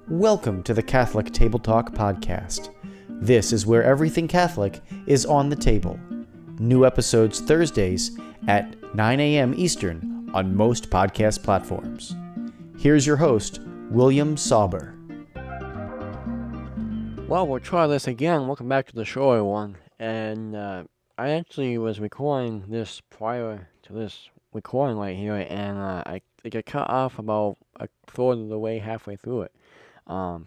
Welcome to the Catholic Table Talk Podcast. This is where everything Catholic is on the table. New episodes Thursdays at 9 a.m. Eastern on most podcast platforms. Here's your host, William Sauber. Well, we'll try this again. Welcome back to the show, everyone. And I actually was recording this prior to this recording right here, and it got cut off about a third of the way halfway through it.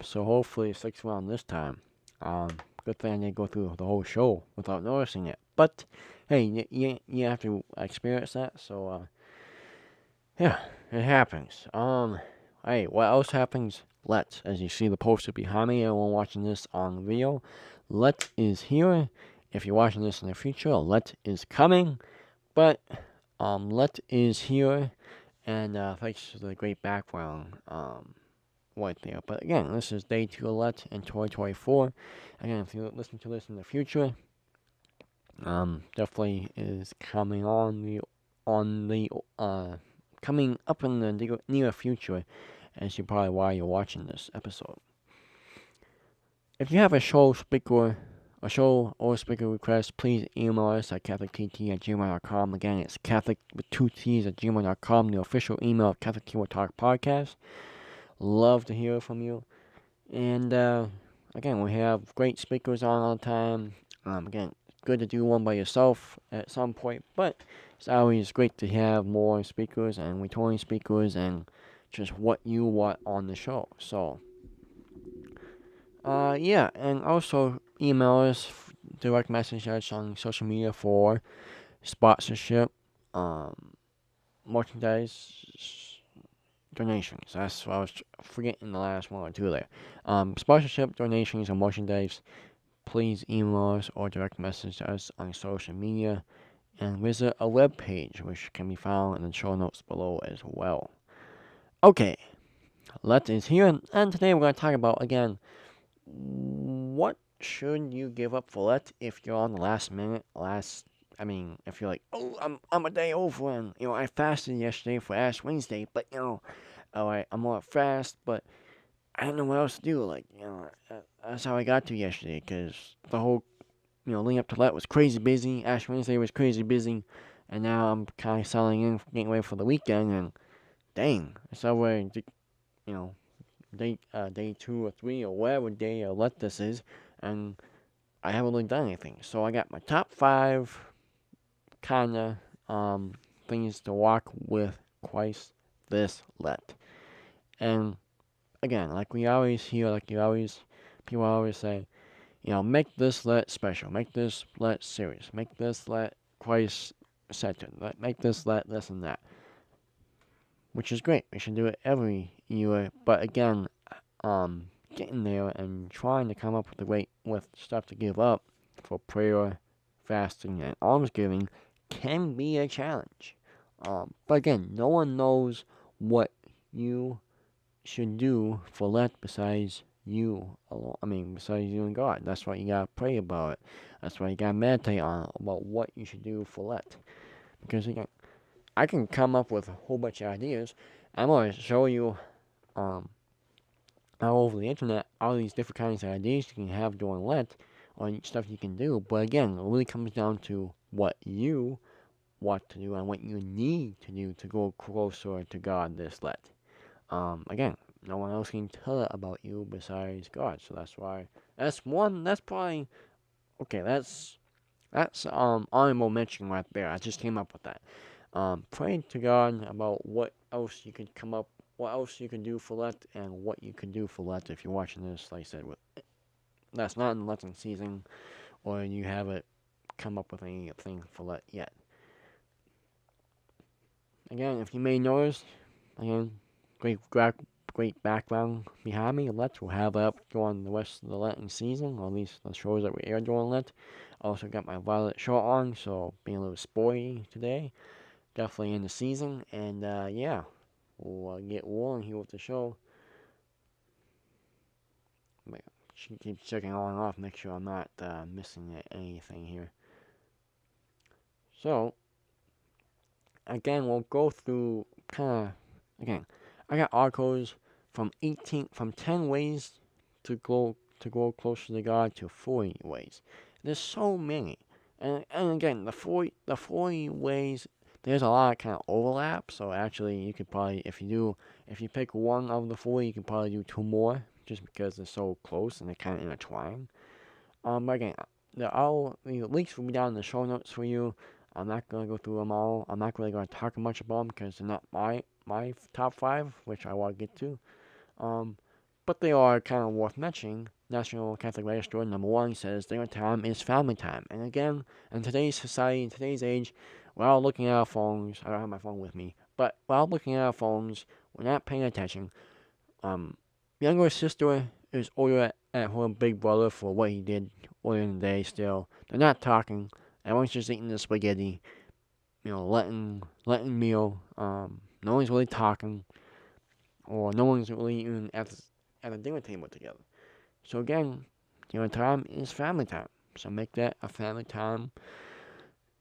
So hopefully it sticks around this time. Good thing I didn't go through the whole show without noticing it. But hey, you have to experience that. So yeah, it happens. Hey, what else happens? Let, as you see the poster behind me, everyone watching this on video, Let is here. If you're watching this in the future, Let is coming. But Let is here, and thanks for the great background right there. But again, this is day 2 of Let in 2024. Again, if you listen to this in the future, definitely is coming coming up in the near future, as you probably why you're watching this episode. If you have a show or speaker request, please email us at catholictt@gmail.com. Again, it's Catholic with 2 T's at gmail.com, the official email of Catholic Table Talk Podcast. Love to hear from you. And again, we have great speakers on all the time. Again, good to do one by yourself at some point, but it's always great to have more speakers and returning speakers and just what you want on the show. So, yeah, and also email us, direct message us on social media for sponsorship, merchandise, donations. That's what I was forgetting the last one or two there. Sponsorship, donations, and merchandise. Please email us or direct message us on social media, and visit a webpage, which can be found in the show notes below as well. Okay, Let is here, and today we're going to talk about, again, what should you give up for Let if you're on the last minute, if you're like, oh, I'm a day over, and, I fasted yesterday for Ash Wednesday, but, alright, I'm on a fast, but I don't know what else to do, that's how I got to yesterday, because the whole, leading up to Let was crazy busy, Ash Wednesday was crazy busy, and now I'm kind of settling in, getting ready for the weekend, and dang, it's already, day 2 or 3 or whatever day or Let this is, and I haven't really done anything. So I got my top 5 kind of things to walk with Christ this Let. And again, like we always hear, people always say, make this Let special, make this Let serious, make this Let Christ centered, make this Let this and that. Which is great. We should do it every year. But again, getting there and trying to come up with stuff to give up for prayer, fasting, and almsgiving can be a challenge. But again, no one knows what you should do for Let besides you alone. Besides you and God. That's why you gotta pray about it. That's why you gotta meditate on it, about what you should do for Let. Because again, I can come up with a whole bunch of ideas. I'm going to show you all over the internet all these different kinds of ideas you can have during Lent or stuff you can do. But again, it really comes down to what you want to do and what you need to do to go closer to God this Lent. Again, no one else can tell it about you besides God. So that's why that's honorable mention right there. I just came up with that. Praying to God about what else you could do for Let, and what you could do for Let if you're watching this, like I said, that's not in Lenten season, or you haven't come up with anything for Let yet. Again, if you may notice, great background behind me. Let will have it up during the rest of the Lenten season, or at least the shows that we air during Lent. Also got my violet shirt on, so being a little sporty today. Definitely in the season, and yeah, we'll get rolling here with the show. Keep checking on and off, make sure I'm not missing anything here. So, again, we'll go through I got articles from 10 ways to go closer to God to 40 ways. There's so many. And again, the 40 ways, there's a lot of kind of overlap. So actually, you could probably, if you pick one of the 40, you can probably do two more, just because they're so close and they're kind of intertwined. But again, the links will be down in the show notes for you. I'm not gonna go through them all. I'm not really gonna talk much about them because they're not my top 5, which I want to get to. Um, but they are kind of worth mentioning. National Catholic Register #1 says dinner time is family time. And again, in today's society, in today's age, we're all looking at our phones. I don't have my phone with me, but we're all looking at our phones. We're not paying attention. Younger sister is older at her big brother for what he did earlier in the day still. They're not talking. Everyone's just eating the spaghetti. Letting meal. No one's really talking. Or no one's really even at the dinner table together. So again, dinner time is family time. So make that a family time,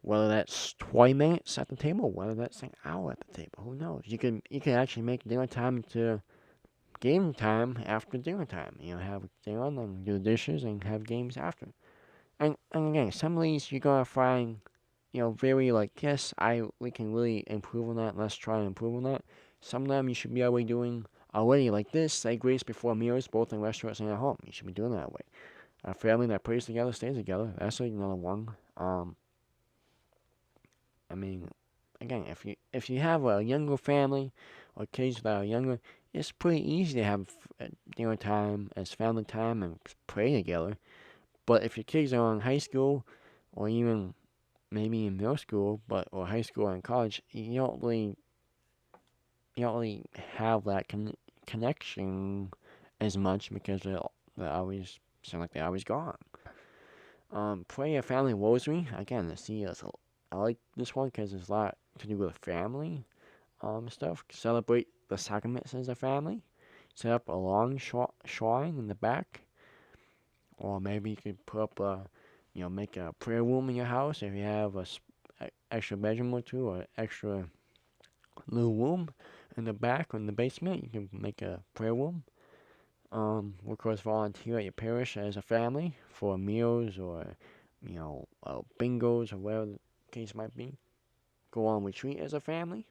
whether that's 20 minutes at the table, whether that's an hour at the table. Who knows? You can actually make dinner time into game time after dinner time. Have dinner and then do the dishes and have games after. And again, some of these you're gonna find, very like, yes, we can really improve on that. Let's try and improve on that. Some of them you should be already doing already, like this. Say grace before meals, both in restaurants and at home. You should be doing it that way. A family that prays together stays together. That's another one. I mean, again, if you have a younger family or kids that are younger, it's pretty easy to have dinner time as family time and pray together. But if your kids are in high school or even maybe in middle school, or high school and college, you don't really have that connection as much because they're always seem like they're always gone. Pray a family rosary. Again, I like this one because there's a lot to do with family stuff. Celebrate the sacraments as a family. Set up a long shrine in the back. Or maybe you could put up make a prayer room in your house if you have a extra bedroom or two or extra little room in the back or in the basement. You can make a prayer room. Of course, volunteer at your parish as a family for meals or bingos or whatever the case might be. Go on retreat as a family.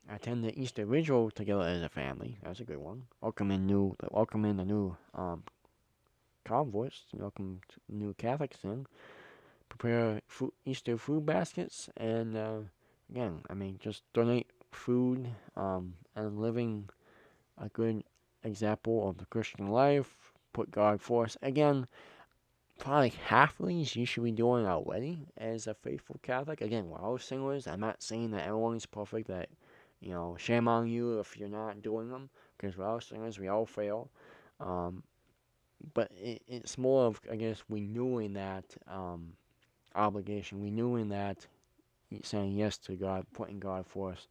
Attend the Easter Vigil together as a family. That's a good one. Welcome in the new converts. Welcome to new Catholics in. Prepare Easter food baskets, and again, just donate food and living a good example of the Christian life. Put God first. Again, probably half of these you should be doing already as a faithful Catholic. Again, we're all sinners. I'm not saying that everyone's perfect. That shame on you if you're not doing them, because we're all sinners. We all fail. But it's more of, I guess, renewing that obligation, renewing that, saying yes to God, putting God first.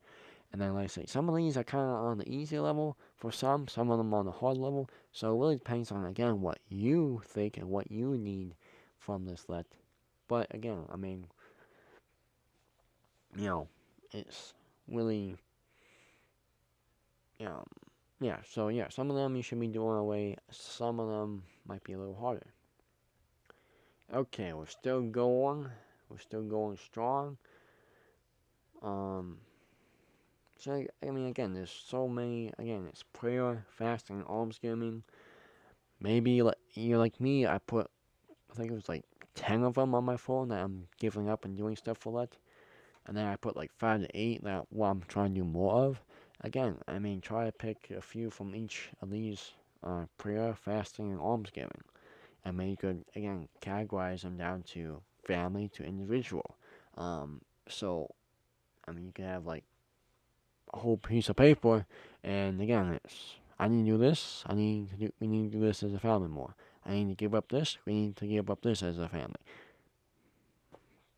And then, like I say, some of these are kind of on the easy level for some of them on the hard level. So it really depends on, again, what you think and what you need from this Lent. But again, it's really, yeah. So yeah, some of them you should be doing away. Some of them might be a little harder. Okay, we're still going. We're still going strong. So, again, there's so many. Again, it's prayer, fasting, almsgiving. Maybe you're like me. I think it was like 10 of them on my phone that I'm giving up and doing stuff for that. And then I put like 5 to 8 that I'm trying to do more of. Again, try to pick a few from each of these prayer, fasting, and almsgiving. And then you could, again, categorize them down to family to individual. So, you could have like a whole piece of paper, and again, I need to do this. We need to do this as a family more. I need to give up this. We need to give up this as a family.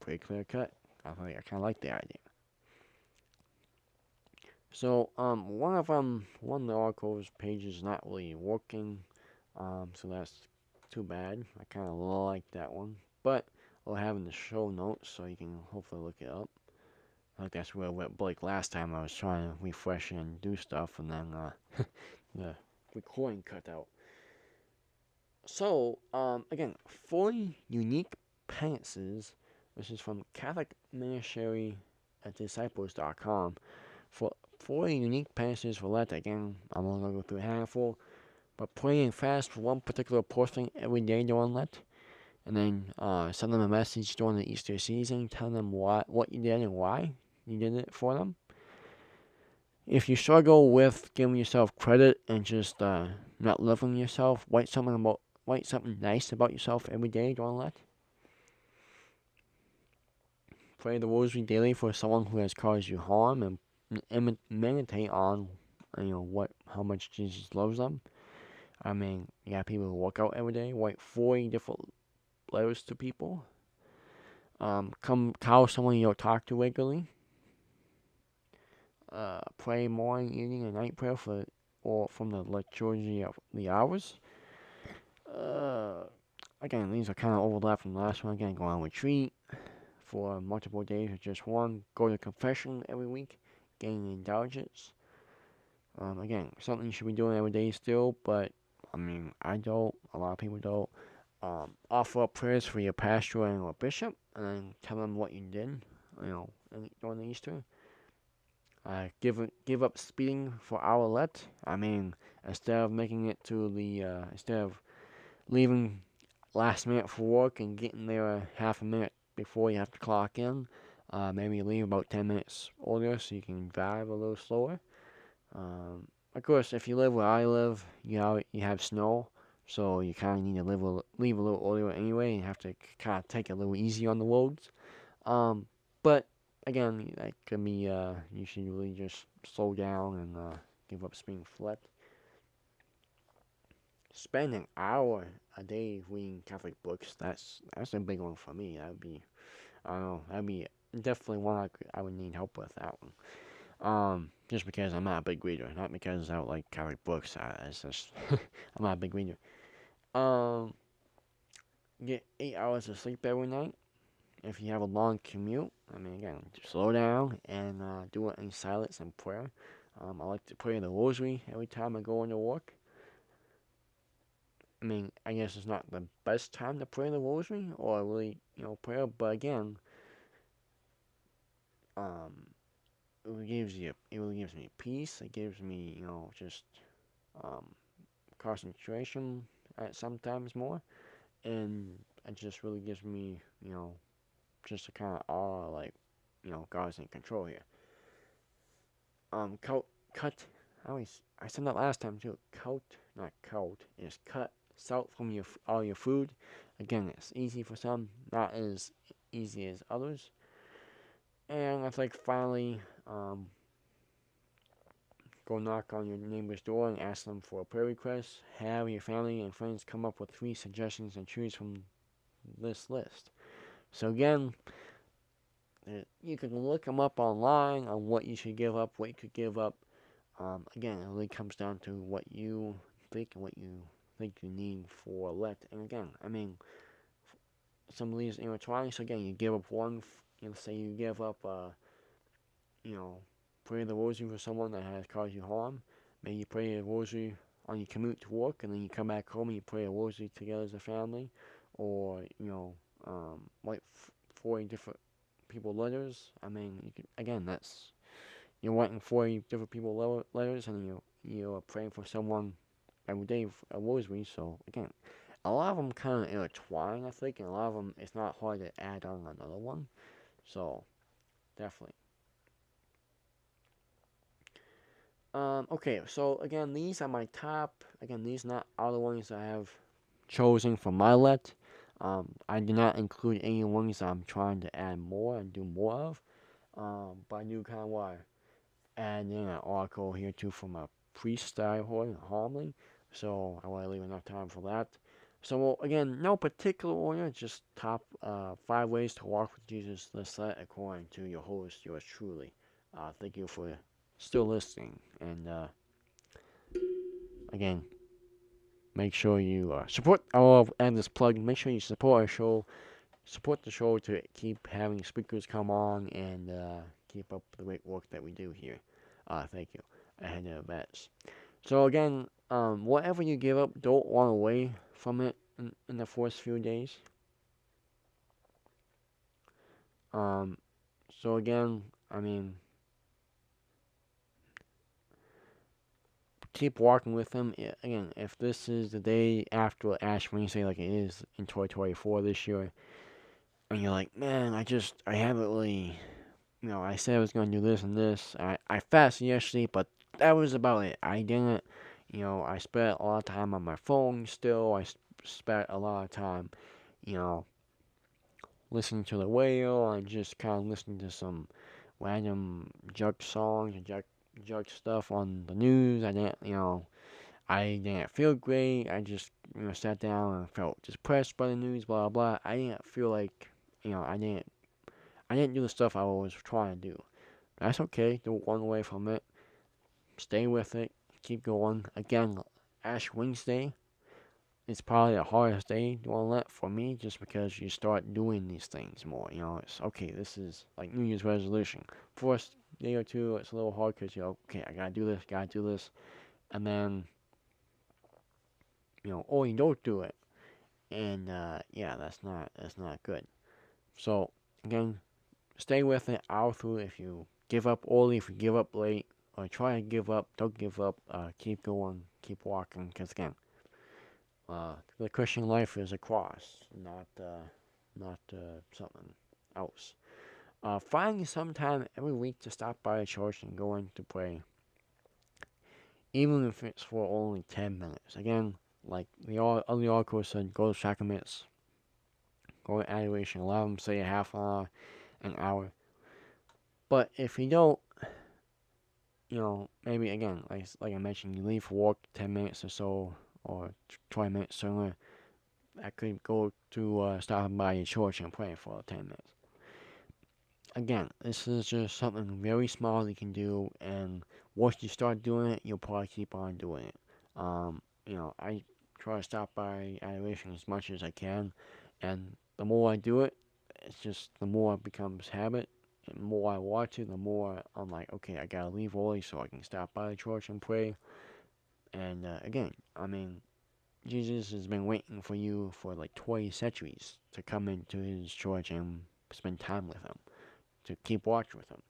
Pretty clear cut. I kind of like the idea. So, one of the articles page is not really working, so that's too bad. I kind of like that one, but we'll have in the show notes so you can hopefully look it up. Like that's where I went blank last time. I was trying to refresh and do stuff, and then recording cut out. So, again, 40 unique penances. This is from Catholic Ministry at Disciples.com. For 40 unique penances for Lent. Again, I'm only going to go through a handful. But pray and fast for one particular portion every day during Lent. And then send them a message during the Easter season, telling them what you did and why you did it for them. If you struggle with giving yourself credit and just not loving yourself, write something nice about yourself every day during Lent. Pray the Rosary daily for someone who has caused you harm, and meditate on, how much Jesus loves them. I mean, you got people who work out every day, write 40 different letters to people. Call someone you don't talk to regularly. Pray morning, evening, and night prayer from the liturgy of the hours. Again, these are kind of overlap from the last one. Again, go on retreat for multiple days or just one. Go to confession every week. Gain indulgence. Again, something you should be doing every day still, but I mean, I don't. A lot of people don't. Offer up prayers for your pastor and or bishop, and then tell them what you did, during the Easter. Give up speeding for our Lent. I mean, instead of leaving last minute for work and getting there half a minute before you have to clock in, maybe leave about 10 minutes earlier so you can drive a little slower. Of course, if you live where I live, you have snow, so you kind of need to leave a little earlier anyway, and have to kind of take it a little easy on the roads. But again, that could be you should really just slow down and give up speeding flat. Spend an hour a day reading Catholic books. That's a big one for me. That'd be definitely one I would need help with that one. Just because I'm not a big reader, not because I don't like Catholic books. It's just I'm not a big reader. Get 8 hours of sleep every night. If you have a long commute, I mean, again, slow down and do it in silence and prayer. I like to pray the Rosary every time I go into work. I mean, I guess it's not the best time to pray the Rosary or really, prayer, but again, it really gives me peace. It gives me, just concentration at sometimes more, and it just really gives me, just a kind of awe, like, God's in control here. Cut. I said that last time too. Cut salt from all your food. Again, it's easy for some, not as easy as others. And I think finally, go knock on your neighbor's door and ask them for a prayer request. Have your family and friends come up with 3 suggestions and choose from this list. So again, you can look them up online on what you should give up, what you could give up. Again, it really comes down to what you think and what you think you need for Lent. And again, I mean, some of these intertwine. So again, you give up one. Say you give up, pray the Rosary for someone that has caused you harm. Maybe you pray a Rosary on your commute to work, and then you come back home and you pray a Rosary together as a family, or write 40 different people letters. I mean, you're writing 40 different people letters, and you're praying for someone every day a Rosary. So again, a lot of them kind of intertwine, I think, and a lot of them it's not hard to add on another one. So definitely. Okay, so again, these are my top. Again, these not all the ones I have chosen for my Lent. I do not include any ones I'm trying to add more and do more of. But I do kind of want to add in an article here too from a priest that I heard in homily. So I want to leave enough time for that. So again, no particular order, just top 5 ways to walk with Jesus this Lent according to your host, yours truly. Thank you for still listening, and again, make sure you support. I'll end this plug. Make sure you support our show. Support the show to keep having speakers come on and keep up the great work that we do here. Thank you. Ahead of bets. So again, whatever you give up, don't run away from it in the first few days. Um, so again, I mean, keep walking with them. Again, if this is the day after Ash Wednesday, like it is in 2024 this year, and you're like, man, I haven't really, I said I was gonna do this and this. I fasted yesterday, but that was about it. I didn't, I spent a lot of time on my phone still. Spent a lot of time, you know, listening to the radio and just kind of listening to some random junk songs and junk stuff on the news. I didn't feel great. I just, sat down and felt depressed by the news, blah, blah. I didn't feel like, I didn't do the stuff I was trying to do. That's okay. Don't run away from it. Stay with it. Keep going. Again, Ash Wednesday is probably the hardest day doing Lent for me just because you start doing these things more. It's okay. This is like New Year's resolution. First day or two, it's a little hard because okay, I gotta do this, gotta do this. And then, or you don't do it. And, yeah, that's not good. So, again, stay with it all through. If you give up early, if you give up late, or try to give up, don't give up. Keep going, keep walking. Because again, the Christian life is a cross, not something else. Finding some time every week to stop by a church and go in to pray, even if it's for only 10 minutes. Again, like the other article said, go to sacraments, go to adoration, allow them to say a half hour, an hour. But if you don't, maybe again, like I mentioned, you leave for work 10 minutes or so, or 20 minutes sooner. I could go to stopping by your church and pray for 10 minutes. Again, this is just something very small you can do, and once you start doing it, you'll probably keep on doing it. I try to stop by adoration as much as I can, and the more I do it, it's just the more it becomes habit. And the more I watch it, the more I'm like, okay, I gotta leave early so I can stop by the church and pray. And again, I mean, Jesus has been waiting for you for like 20 centuries to come into his church and spend time with him, to keep watch with him.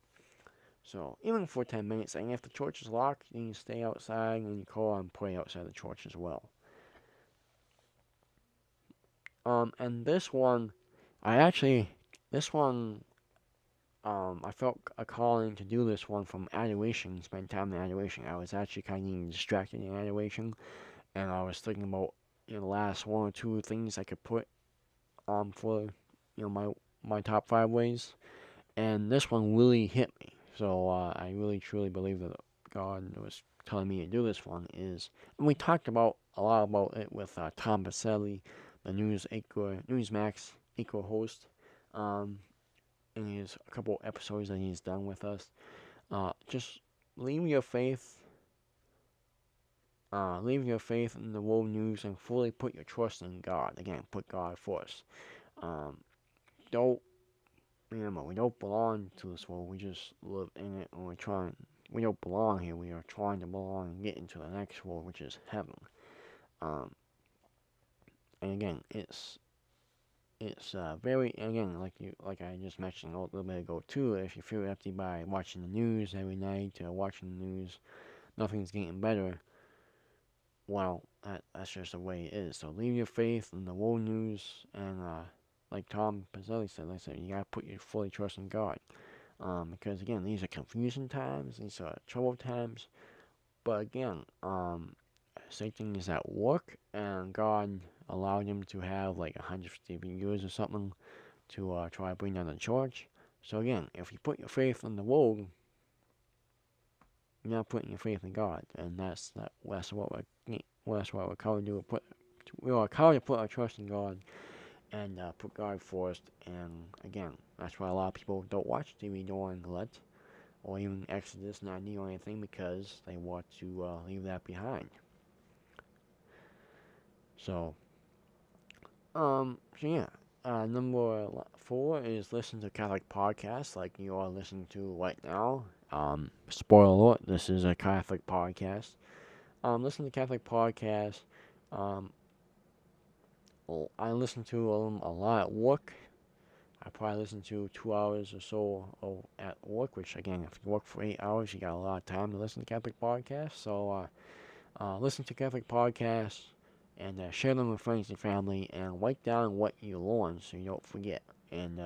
So even for 10 minutes, and if the church is locked, you can stay outside and you call and pray outside the church as well. And this one, this one, I felt a calling to do this one from adoration, spend time in adoration. I was actually kind of getting distracted in adoration, and I was thinking about, the last one or two things I could put, for, my top 5 ways. And this one really hit me. So I really truly believe that God was telling me to do this one and we talked about a lot about it with Tom Baselli, the Newsmax Eco host, um, in his a couple episodes that he's done with us. Just leave your faith, leave your faith in the world news and fully put your trust in God. Again, put God first. Um, don't Remember, we don't belong to this world. We just live in it, and we don't belong here. We are trying to belong and get into the next world, which is heaven. Um, and again, it's very again like I just mentioned a little bit ago too. If you feel empty by watching the news every night or watching the news, nothing's getting better. Well, that's just the way it is. So leave your faith in the world news, and like Tom Pizzelli said, you gotta put your fully trust in God. Because again, these are confusing times, these are troubled times. But again, Satan is at work, and God allowed him to have like 150 years or something to try to bring down the church. So again, if you put your faith in the world, you're not putting your faith in God, and that's what we're called to do. We are called to put our trust in God and put God first. And again, that's why a lot of people don't watch TV during Lent or even Exodus 90 or anything because they want to leave that behind. So, yeah. Number 4 is listen to Catholic podcasts like you are listening to right now. Spoiler alert, this is a Catholic podcast. listen to Catholic podcasts. Um, I listen to them a lot at work. I probably listen to 2 hours or so at work, which again, if you work for 8 hours, you got a lot of time to listen to Catholic podcasts. So listen to Catholic podcasts and share them with friends and family, and write down what you learn so you don't forget. And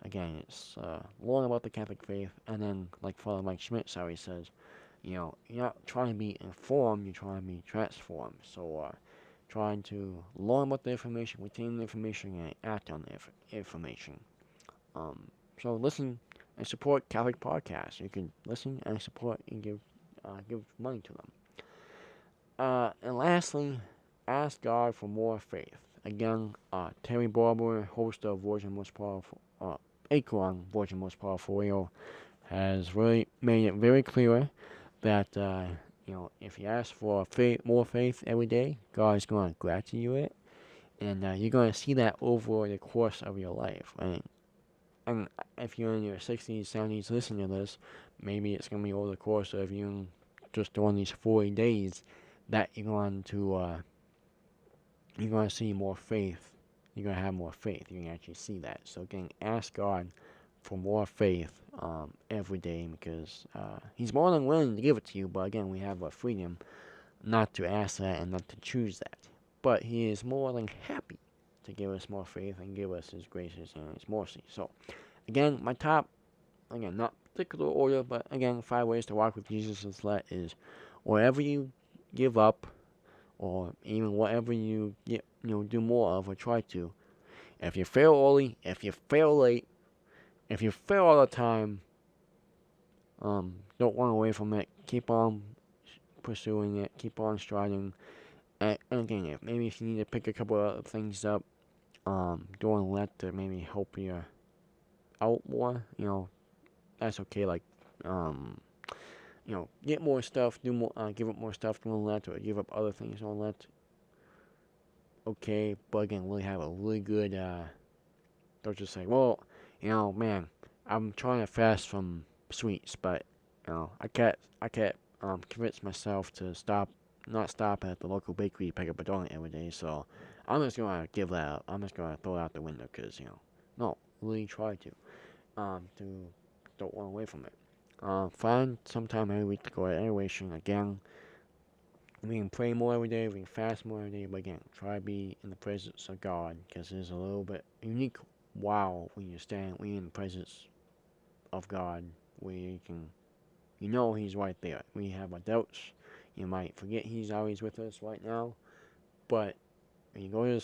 again, it's learn about the Catholic faith, and then like Father Mike Schmidt always says, you're not trying to be informed, you're trying to be transformed. So trying to learn about the information, retain the information, and act on the information. So listen and support Catholic podcasts. You can listen and support and give money to them. And lastly, ask God for more faith. Again, Terry Barber, host of Virgin Most Powerful, Acorn Virgin Most Powerful Radio, has really made it very clear that if you ask for more faith every day, God is going to grant you it, and you're going to see that over the course of your life. Right? And if you're in your 60s, 70s, listening to this, maybe it's going to be over the course of you just doing these 40 days that you're going to see more faith. You're going to have more faith. You can actually see that. So again, ask God for more faith every day, because He's more than willing to give it to you. But again, we have a freedom not to ask that and not to choose that. But He is more than happy to give us more faith and give us His graces and His mercy. So again, my top, again, not particular order, but again, 5 ways to walk with Jesus this Lent is wherever you give up, or even whatever you do more of or try to. If you fail early, if you fail late, if you fail all the time, don't run away from it. Keep on pursuing it. Keep on striving. And again, if you need to pick a couple of things up during Lent to maybe help you out more, that's okay. Like, get more stuff, do more, give up more stuff during Lent, or give up other things on Lent. Okay, but again, really have a really good, don't just say, well, man, I'm trying to fast from sweets, but, I can't convince myself to not stop at the local bakery to pick up a donut every day, so I'm just going to give that up. I'm just going to throw it out the window, because, no, really try to don't run away from it. Find some time every week to go at adoration. Again, we can pray more every day, we can fast more every day, but again, try to be in the presence of God, because it's a little bit unique when you're in the presence of God, where you can, He's right there. We have our doubts. You might forget He's always with us right now, but when you go to the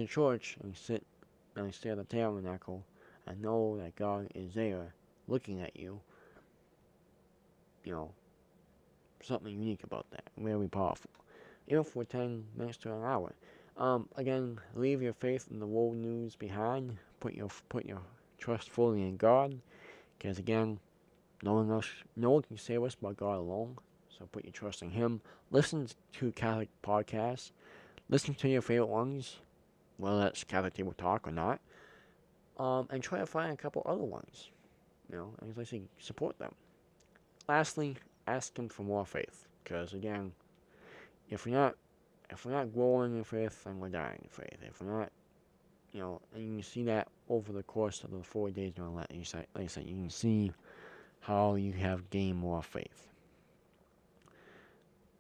church and sit and stare at the tabernacle, and know that God is there looking at you, something unique about that. Very powerful. Even for 10 minutes to an hour. Again, leave your faith in the world news behind. Put your trust fully in God, because again, no one can save us but God alone. So put your trust in Him. Listen to Catholic podcasts. Listen to your favorite ones, whether that's Catholic Table Talk or not. And try to find a couple other ones. And as I say, support them. Lastly, ask Him for more faith, because again, if we're not growing in faith, then we're dying in faith. If we're not, and you see that over the course of the 4 days during Lent, like I said, you can see how you have gained more faith.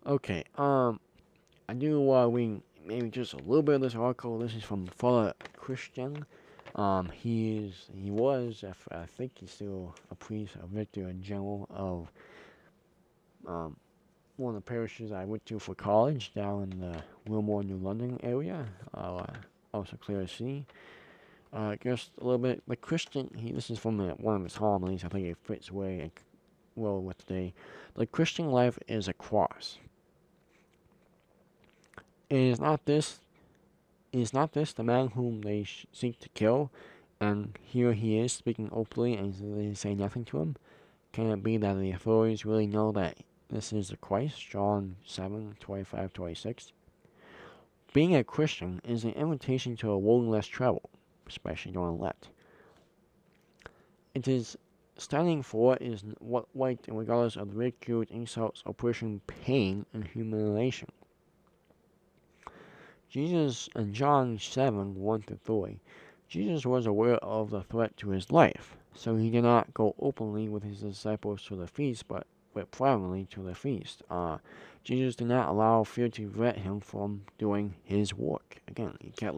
Okay, I do read maybe just a little bit of this article. This is from Father Christian. He was, I think he's still a priest, a Victor General of one of the parishes I went to for college down in the Wilmore, New London area, also Clear Sea. Just a little bit, but Christian, this is from one of his homilies, I think it fits well with today. The Christian life is a cross. Is not this the man whom they seek to kill? And here he is speaking openly, and they say nothing to him. Can it be that the authorities really know that this is the Christ? John 7:25-26. Being a Christian is an invitation to a world less travel, especially during Lent. It is standing for is what right, and regardless of the ridicule, insults, oppression, pain, and humiliation. Jesus in John 7, 1-3. Jesus was aware of the threat to his life, so he did not go openly with his disciples to the feast, but went privately to the feast. Jesus did not allow fear to prevent him from doing his work. Again, you can't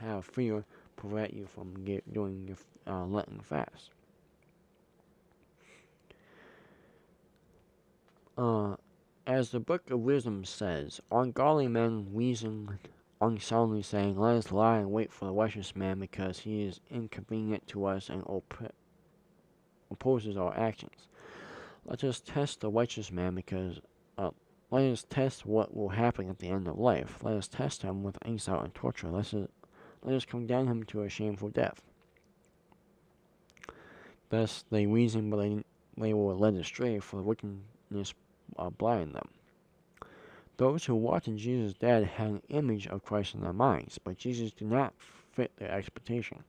have fear prevent you from doing your Lenten fast. As the Book of Wisdom says, ungodly men reason unsoundly, saying, "Let us lie and wait for the righteous man, because he is inconvenient to us and opposes our actions. Let us test the righteous man, because let us test what will happen at the end of life. Let us test him with insult and torture. Let us condemn him to a shameful death." Thus they reason, but they were led astray, for the wickedness blind them. Those who watched Jesus dead had an image of Christ in their minds, but Jesus did not fit their expectation.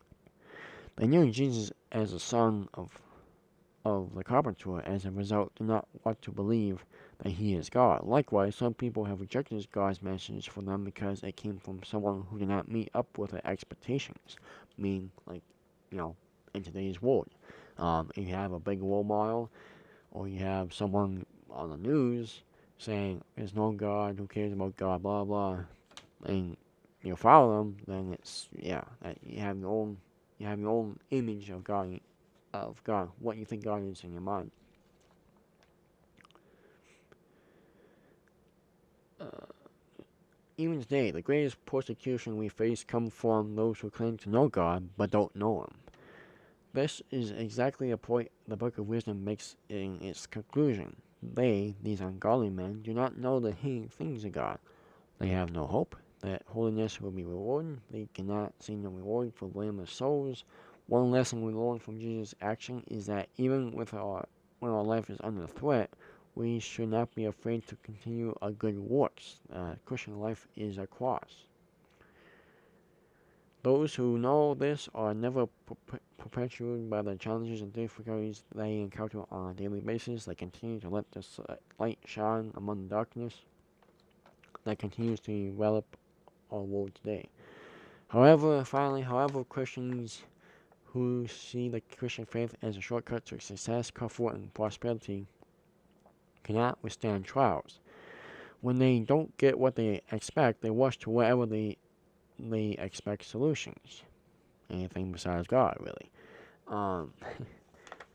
They knew Jesus as the son of the carpenter, and as a result did not want to believe that he is God. Likewise, some people have rejected God's message for them because it came from someone who did not meet up with their expectations. Meaning, in today's world, if you have a big role model, or you have someone on the news saying there's no God, who cares about God, blah blah, and you follow them, then it's you have your own image of God, what you think God is in your mind. Even today, the greatest persecution we face comes from those who claim to know God but don't know Him. This is exactly a point the Book of Wisdom makes in its conclusion. These ungodly men, do not know the hidden things of God. They have no hope that holiness will be rewarded. They cannot see no reward for blameless souls. One lesson we learn from Jesus' action is that even when our life is under threat, we should not be afraid to continue our good works. Christian life is a cross. Those who know this are never perpetuated by the challenges and difficulties they encounter on a daily basis. They continue to let the light shine among the darkness that continues to envelop our world today. However, Christians who see the Christian faith as a shortcut to success, comfort, and prosperity cannot withstand trials. When they don't get what they expect, they rush to wherever they expect solutions. Anything besides God, really.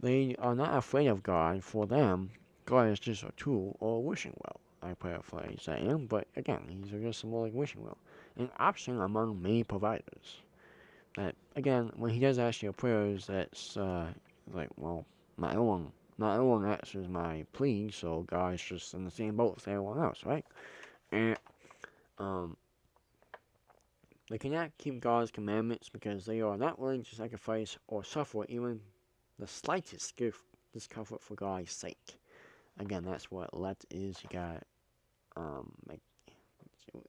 They are not afraid of God. For them, God is just a tool or a wishing well. I paraphrase that, but again, these are just more like wishing well. An option among many providers. That, again, when He does ask your prayers, that's not everyone answers my plea, so God's just in the same boat as everyone else, right? And they cannot keep God's commandments because they are not willing to sacrifice or suffer even the slightest discomfort for God's sake. Again, that's what Lent is.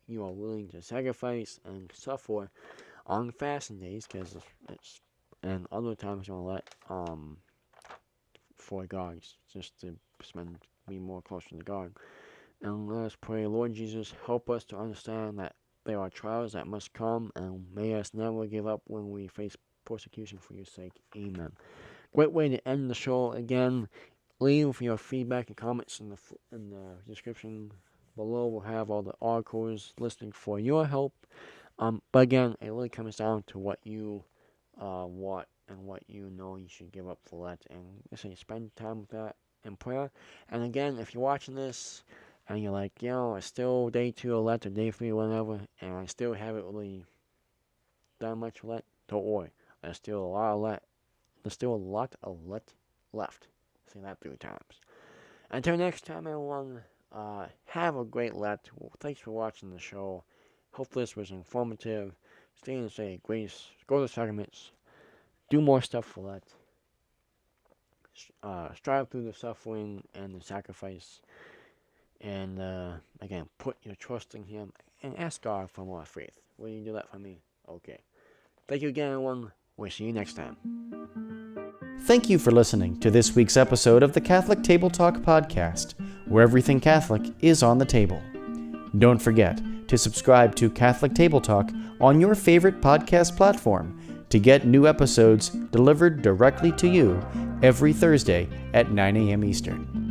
You are willing to sacrifice and suffer on fasting days, because and other times on Lent for God, just to be more closer to God. And let us pray. Lord Jesus, help us to understand that there are trials that must come, and may us never give up when we face persecution for your sake. Amen. Great way to end the show. Again, leave your feedback and comments in the description below. We'll have all the articles listed for your help. But again, it really comes down to what you want and what you know you should give up for that. And listen, spend time with that in prayer. And again, if you're watching this and you're like, it's still day 2 of Lent or day 3 or whatever, and I still haven't really done much for Lent, don't worry. There's still a lot of Lent left. Say that 3 times. Until next time, everyone, have a great Lent. Thanks for watching the show. Hope this was informative. Stay in the state of grace. Go to the sacraments. Do more stuff for Lent. Strive through the suffering and the sacrifice. And again, put your trust in Him and ask God for more faith. Will you do that for me? Okay. Thank you again, everyone. We'll see you next time. Thank you for listening to this week's episode of the Catholic Table Talk podcast, where everything Catholic is on the table. Don't forget to subscribe to Catholic Table Talk on your favorite podcast platform to get new episodes delivered directly to you every Thursday at 9 a.m. Eastern.